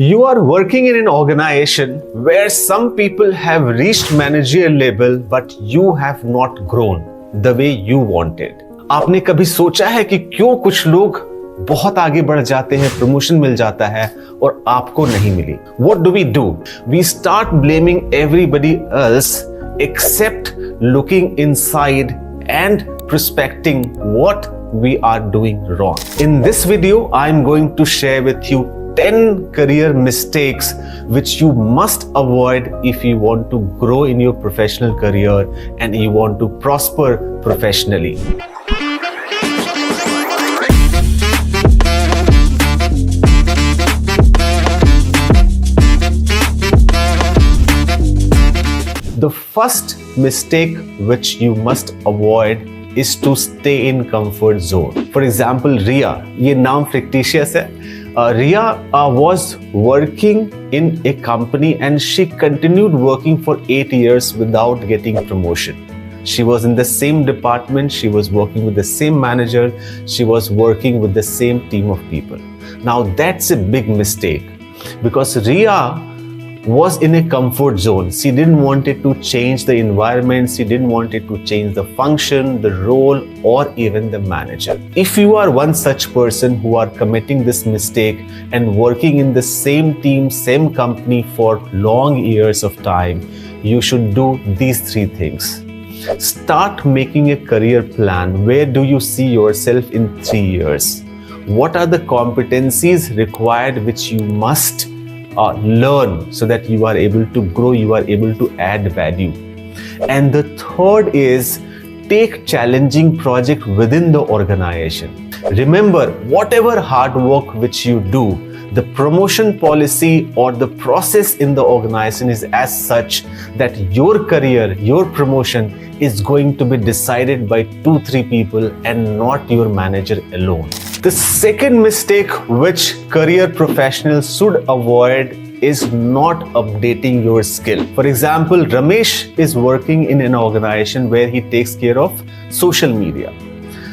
You are working in an organization where some people have reached managerial level but you have not grown the way you wanted. आपने कभी सोचा है कि क्यों कुछ लोग बहुत आगे बढ़ जाते हैं, प्रमोशन मिल जाता है और आपको नहीं मिली? What do? We start blaming everybody else except looking inside and prospecting what we are doing wrong. In this video, I'm going to share with you 10 career mistakes which you must avoid if you want to grow in your professional career and you want to prosper professionally. The first mistake which you must avoid is to stay in comfort zone. For example, Ria, ये नाम fictitious है. Ria was working in a company and she continued working for 8 years without getting promotion. She was in the same department, she was working with the same manager, she was working with the same team of people. Now that's a big mistake because Ria was in a comfort zone. She didn't want it to change the environment, she didn't want it to change the function, the role, or even the manager. If you are one such person who are committing this mistake and working in the same team, same company for long years of time, you should do these 3 things. Start making a career plan. Where do you see yourself in 3 years? What are the competencies required which you must learn so that you are able to grow, you are able to add value? And the third is take challenging project within the organization. Remember, whatever hard work which you do, the promotion policy or the process in the organization is as such that your career, your promotion is going to be decided by 2-3 people and not your manager alone. The second mistake which career professionals should avoid is not updating your skill. For example, Ramesh is working in an organization where he takes care of social media.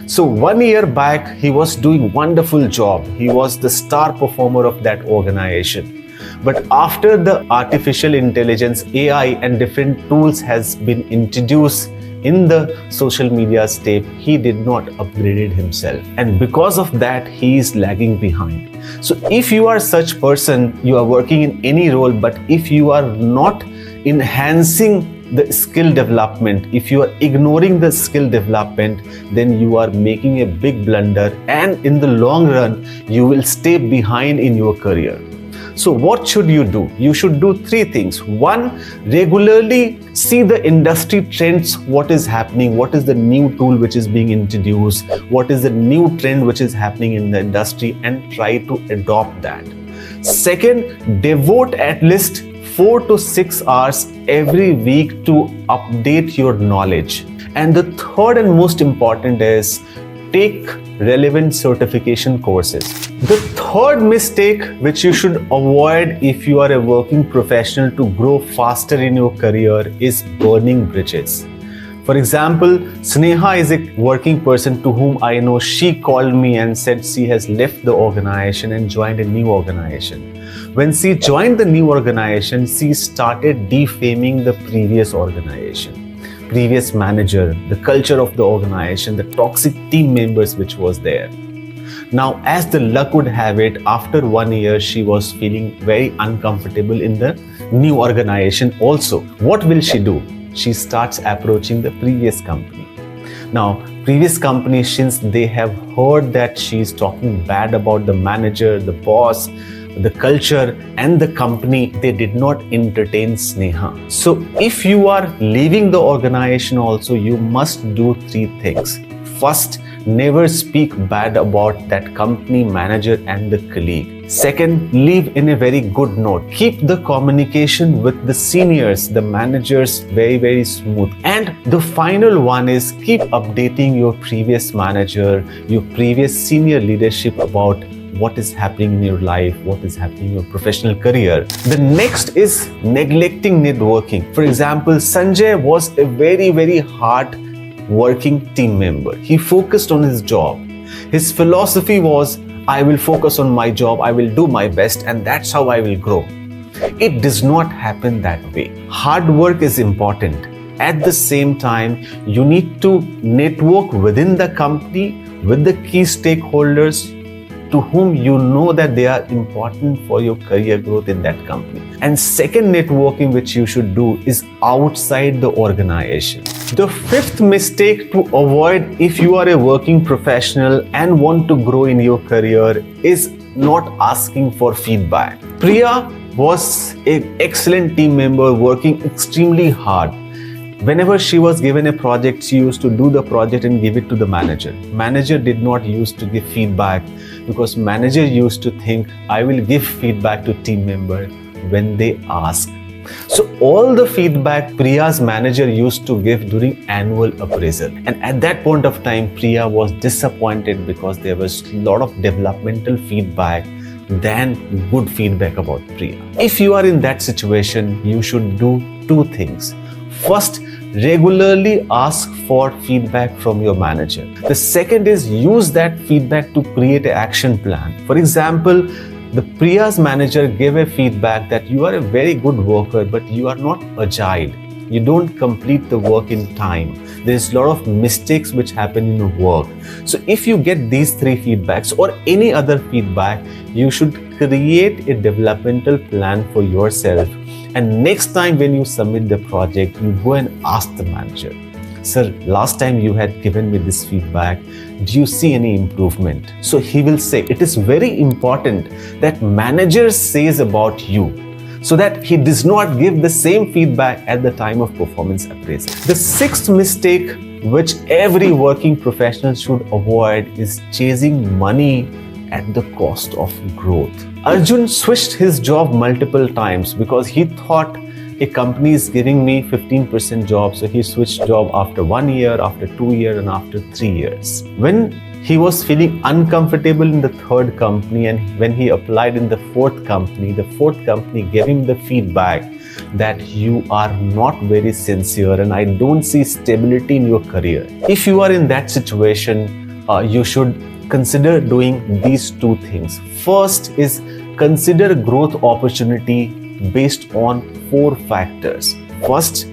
So 1 year back, he was doing wonderful job. He was the star performer of that organization. But after the artificial intelligence, AI and different tools has been introduced in the social media state, he did not upgrade himself. And because of that, he is lagging behind. So if you are such person, you are working in any role, but if you are not enhancing the skill development, if you are ignoring the skill development, then you are making a big blunder and in the long run, you will stay behind in your career. So what should you do? You should do 3 things. 1, regularly see the industry trends, what is happening, what is the new tool which is being introduced, what is the new trend which is happening in the industry, and try to adopt that. Second, devote at least 4 to 6 hours every week to update your knowledge. And the third and most important is take relevant certification courses. The third mistake which you should avoid if you are a working professional to grow faster in your career is burning bridges. For example, Sneha is a working person to whom I know. She called me and said she has left the organization and joined a new organization. When she joined the new organization, she started defaming the previous organization, previous manager, the culture of the organization, the toxic team members which was there. Now, as the luck would have it, after 1 year, she was feeling very uncomfortable in the new organization also. What will she do? She starts approaching the previous company. Now, previous company, since they have heard that she is talking bad about the manager, the boss, the culture and the company, they did not entertain Sneha. So if you are leaving the organization also, you must do 3 things. First, never speak bad about that company, manager and the colleague. Second, leave in a very good note. Keep the communication with the seniors, the managers very smooth. And the final one is keep updating your previous manager, your previous senior leadership about what is happening in your life, what is happening in your professional career. The next is neglecting networking. For example, Sanjay was a very hard working team member. He focused on his job. His philosophy was, I will focus on my job, I will do my best, and that's how I will grow. It does not happen that way. Hard work is important. At the same time, you need to network within the company with the key stakeholders to whom you know that they are important for your career growth in that company. And second networking which you should do is outside the organization. The fifth mistake to avoid if you are a working professional and want to grow in your career is not asking for feedback. Priya was an excellent team member working extremely hard. Whenever she was given a project, she used to do the project and give it to the manager. Manager did not used to give feedback because manager used to think, I will give feedback to team member when they ask. So all the feedback Priya's manager used to give during annual appraisal. And at that point of time, Priya was disappointed because there was a lot of developmental feedback than good feedback about Priya. If you are in that situation, you should do two things. First, regularly ask for feedback from your manager. The second is use that feedback to create an action plan. For example, the Priya's manager gave a feedback that you are a very good worker, but you are not agile. You don't complete the work in time. There's a lot of mistakes which happen in your work. So if you get these three feedbacks or any other feedback, you should create a developmental plan for yourself. And next time when you submit the project, you go and ask the manager, sir, last time you had given me this feedback, do you see any improvement? So he will say, it is very important that manager says about you, so that he does not give the same feedback at the time of performance appraisal. The sixth mistake which every working professional should avoid is chasing money at the cost of growth. Arjun switched his job multiple times because he thought a company is giving me 15% job, so he switched job after 1 year, after 2 years, and after 3 years. When he was feeling uncomfortable in the third company, and when he applied in the fourth company gave him the feedback that you are not very sincere and I don't see stability in your career. If you are in that situation, you should consider doing these two things. First is consider growth opportunity based on 4 factors. First,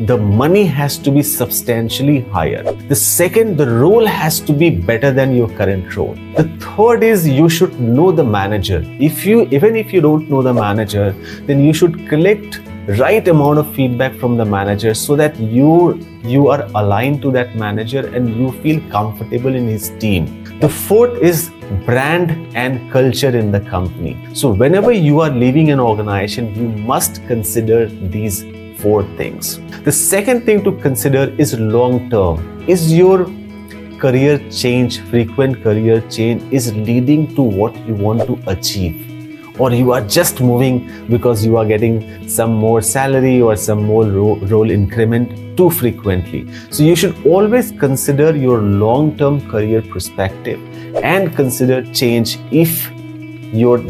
the money has to be substantially higher. The second, the role has to be better than your current role. The third is you should know the manager. Even if you don't know the manager, then you should collect right amount of feedback from the manager so that you are aligned to that manager and you feel comfortable in his team. The fourth is brand and culture in the company. So whenever you are leaving an organization, you must consider these 4 things. The second thing to consider is long term. Is your career change, frequent career change, is leading to what you want to achieve? Or you are just moving because you are getting some more salary or some more role increment too frequently. So you should always consider your long-term career perspective and consider change if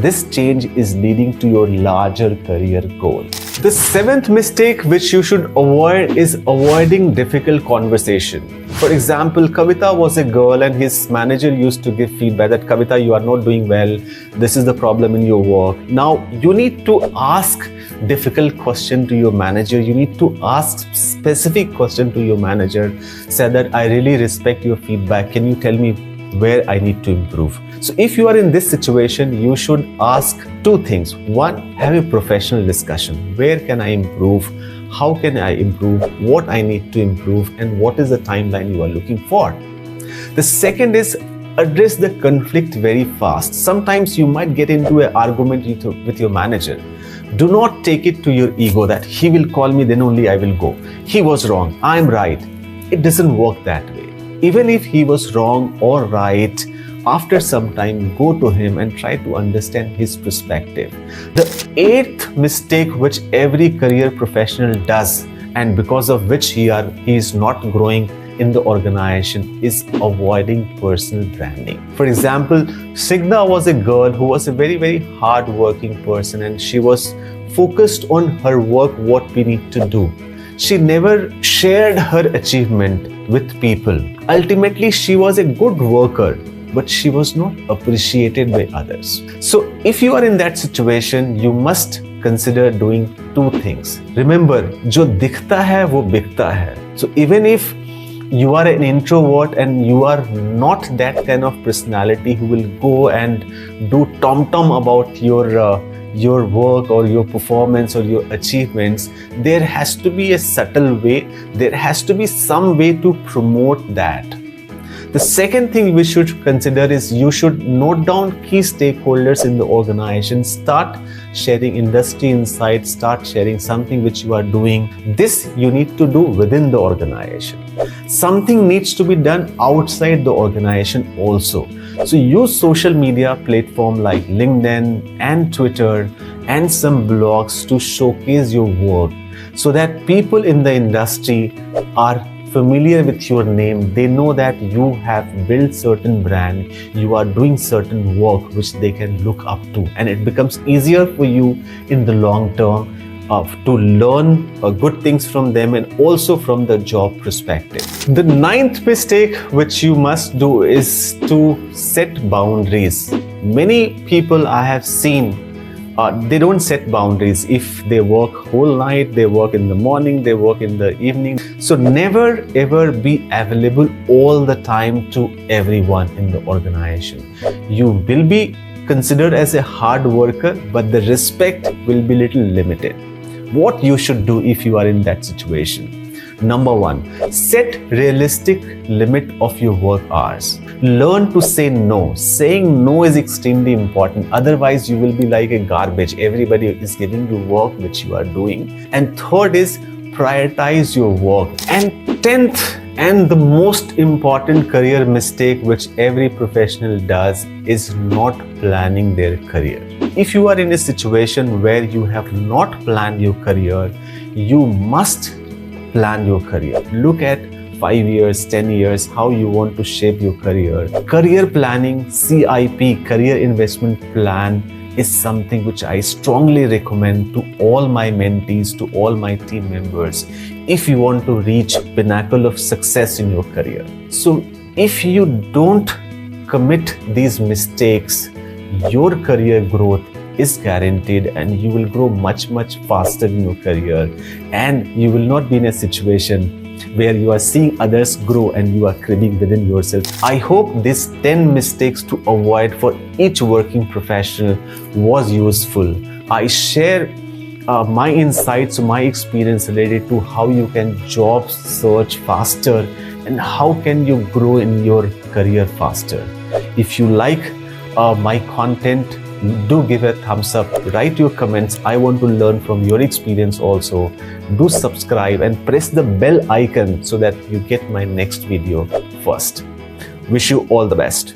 this change is leading to your larger career goal. The 7th mistake which you should avoid is avoiding difficult conversation. For example, Kavita was a girl and his manager used to give feedback that Kavita, you are not doing well. This is the problem in your work. Now you need to ask difficult question to your manager. You need to ask specific question to your manager. Say that I really respect your feedback. Can you tell me where I need to improve? So if you are in this situation, you should ask 2 things. 1, have a professional discussion. Where can I improve? How can I improve? What I need to improve? And what is the timeline you are looking for? The second is address the conflict very fast. Sometimes you might get into an argument with your manager. Do not take it to your ego that he will call me, then only I will go. He was wrong, I'm right. It doesn't work that way. Even if he was wrong or right, after some time, go to him and try to understand his perspective. The 8th mistake which every career professional does, and because of which he is not growing in the organization, is avoiding personal branding. For example, Signa was a girl who was a very, very hard-working person, and she was focused on her work, what we need to do. She never shared her achievement with people. Ultimately, she was a good worker, but she was not appreciated by others. So if you are in that situation, you must consider doing two things. Remember, जो दिखता है वो बिकता है. So even if you are an introvert and you are not that kind of personality who will go and do tom-tom about your work or your performance or your achievements, there has to be a subtle way, there has to be some way to promote that. The second thing we should consider is you should note down key stakeholders in the organization, start sharing industry insights, start sharing something which you are doing. This you need to do within the organization. Something needs to be done outside the organization also. So use social media platform like LinkedIn and Twitter and some blogs to showcase your work so that people in the industry are familiar with your name. They know that you have built certain brand, you are doing certain work which they can look up to, and it becomes easier for you in the long term to learn good things from them and also from the job perspective. The ninth mistake which you must do is to set boundaries. Many people I have seen they don't set boundaries. If they work whole night, they work in the morning, they work in the evening. So never ever be available all the time to everyone in the organization. You will be considered as a hard worker, but the respect will be little limited. What you should do if you are in that situation? Number one, set realistic limit of your work hours. Learn to say no. Saying no is extremely important. Otherwise, you will be like a garbage. Everybody is giving you work which you are doing. And third is prioritize your work. And 10th and the most important career mistake which every professional does is not planning their career. If you are in a situation where you have not planned your career, you must plan your career. Look at 5 years, 10 years, how you want to shape your career. Career planning, CIP, career investment plan, is something which I strongly recommend to all my mentees, to all my team members, if you want to reach pinnacle of success in your career. So if you don't commit these mistakes, your career growth is guaranteed and you will grow much faster in your career, and you will not be in a situation where you are seeing others grow and you are cribbing within yourself. I hope these 10 mistakes to avoid for each working professional was useful. I share my insights, my experience related to how you can job search faster and how can you grow in your career faster. If you like my content, do give a thumbs up, write your comments. I want to learn from your experience also. Do subscribe and press the bell icon so that you get my next video first. Wish you all the best.